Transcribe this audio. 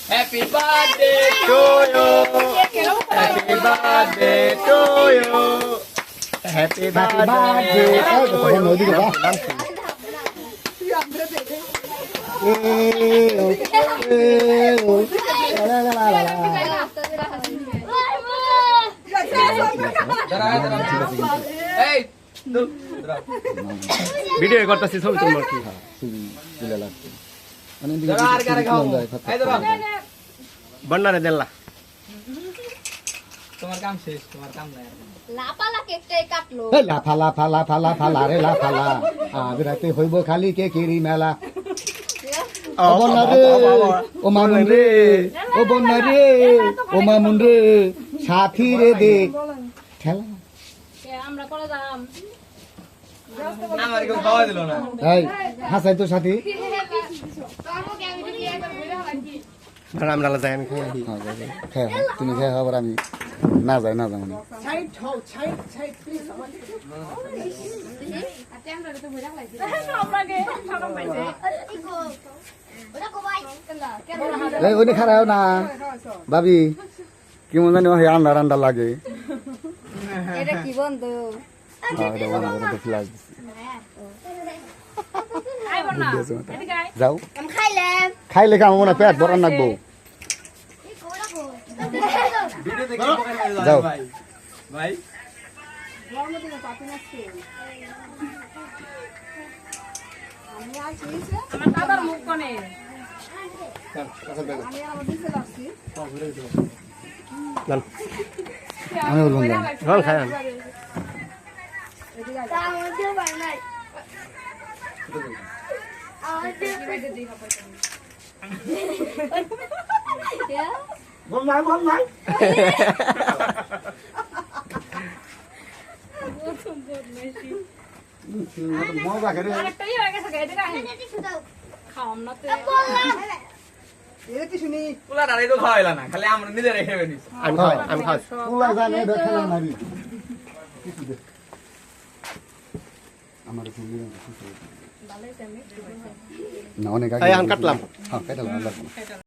Happy birthday to you. Happy birthday to you. Happy birthday to you. Hey, video করতেছি ছবি তুলবো কি তুলে লাগছে বন্ডারে দেলা তোমার কাম শেষ তোমার কাম নাই লাপালা কেকটাই কাটলো লাফালা ফালা ফালা ফালা রে লাফালা আজ রাতে হইব খালি কে কিরি মেলা ও বন্যা রে ও মামুন রে ও বন্যা রে ও মামুন রে সাথী রে দে খেলা আমরা করে দাম আমার কেউ খাওয়া দিল না এই হাসাই তো সাথী আমরা যাই আমি খাই তুমি খেয়ে আবার আমি না যাই না যাবো না এই ওই খারাপ না ভাবি কেমন জানি আন্ডার আন্ডার লাগে এটা কি বন্ধু যাও খাইলে কাম মনে পেট বড় নাকবো যাও ভাই আমার দাদার মুখ কোনে আমি বলবো ভালো খাই মজা করে খালি আমরা নিজে রেখে নিছি আমি খাই পুলা জানে দেখেন মারি আমার না অনেক আগে কাটলাম হ্যাঁ কাটলাম